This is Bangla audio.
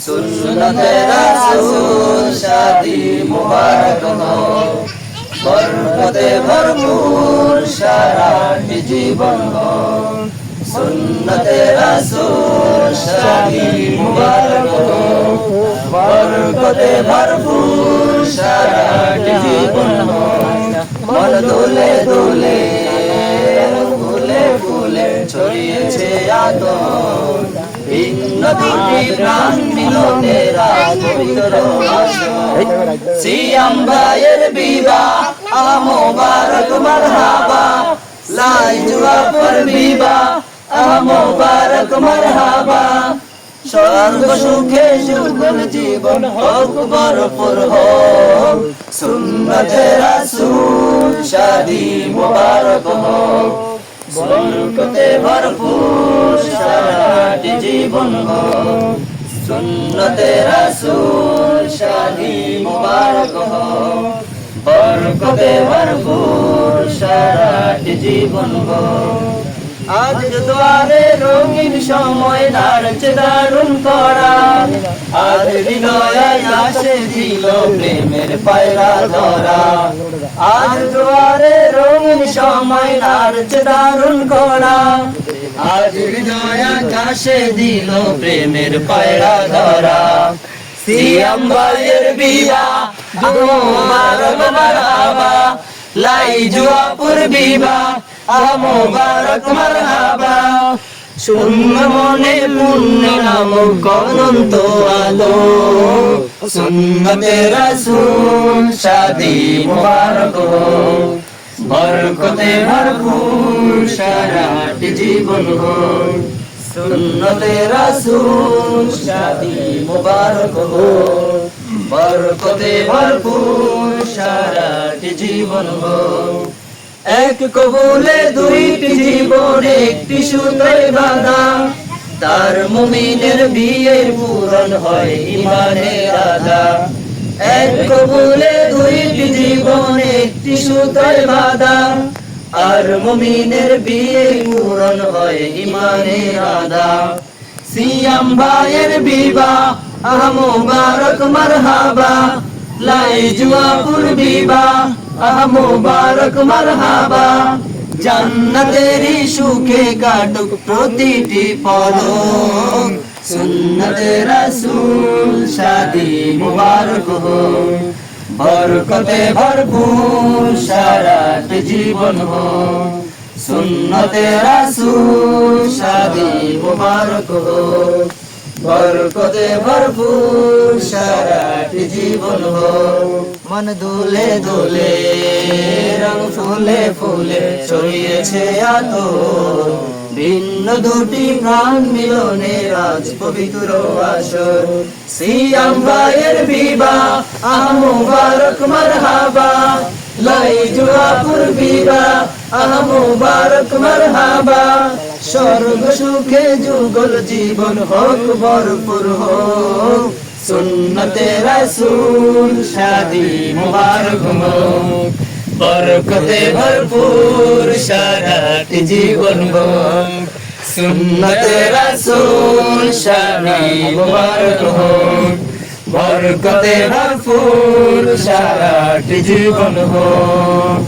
सुन्नते रसूल शादी मुबारक हो, बरकते भरपूर साराटी जीवन हो। सुन्नते रसूल शादी मुबारक हो, बरकते भरपूर साराटी जीवन हो। मन दोले दोले ফুলে ফুলে ছড়িয়েছে আতর, ভিন্ন দুটি প্রাণ মিলনের পবিত্র আসর। সিয়াম ভাইয়ের বিবাহ মোবারক মারহাবা, লাই জুয়াফর বিবাহ মোবারক মারহাবা। স্বর্গ সুখে যুগল জীবন হোক ভরপুর হোক, সুন্নতে রাসূল শাদি মুবারক হোক, বরকতে ভরপুর সারাটি জীবন হোক। সুন্নতে রাসূল শাদি মুবারক হোক, বরকতে ভরপুর সারাটি জীবন হোক। আজ দুয়ারে রঙিন সময় নাড়ছে দারুণ করা, আজ হৃদয়ে আসে দিল প্রেমের পায়রা ধরা। আজ দুয়ারে রঙিন সময় নাড়ছে দারুণ করা, আজ হৃদয়ে আসে দিল প্রেমের পায়রা ধরা। সিয়াম ভাইয়ের বিবাহ মুবারক মারহাবা, লাই জুয়াপুর বিবাহ মুবারক মারহাবা। শূন্য মনে পুণ্য নামক অনন্ত আলো, সুন্নতে রাসূল শাদি মুবারক হোক, বরকতে ভরপুর সারাটি জীবন হোক। সুন্নতে রাসূল শাদি মুবারক হোক, বরকতে ভরপুর সারাটি জীবন হোক। এক কবুলে দুইটি জীবন একটি সূত্রে বাঁধা, তার মুমিনের বিয়ের পূরণ হয় ঈমানের আদা। এক কবুলে দুইটি জীবন একটি সূত্রে বাঁধা, আর মুমিনের বিয়ে পূরণ হয় ঈমানের আদা। সিয়াম ভাইয়ের বিবাহ মুবারক মারহাবা, লাই জুয়াপুর বিবাহ মুবারক মারহাবা। জান্নাতেরই সুখে কাটুক প্রতিটি পলক, সুন্নতে রাসূল শাদি মুবারক হোক, বরকতে ভরপুর সারাটি জীবন হোক। সুন্নতে রাসূল শাদি মুবারক হোক, বরকতে ভরপুর সারাটি জীবন হোক। মন দুলে দুলে রং ফুলে ফুলে ছড়িয়েছে আতর, ভিন্ন দুটি প্রাণ মিলনের আজ পবিত্র আসর। সিয়াম ভাইয়ের বিবাহ মুবারক মারহাবা, লাই জুয়াপুর বিবাহ মুবারক মারহাবা। স্বর্গ সুখে যুগল জীবন হোক ভরপুর হোক, সুন্নতে রাসূল শাদি মুবারক হোক, বরকতে ভরপুর সারাটি জীবন হোক। সুন্নতে রাসূল শাদি মুবারক হোক, বরকতে ভরপুর সারাটি জীবন হোক।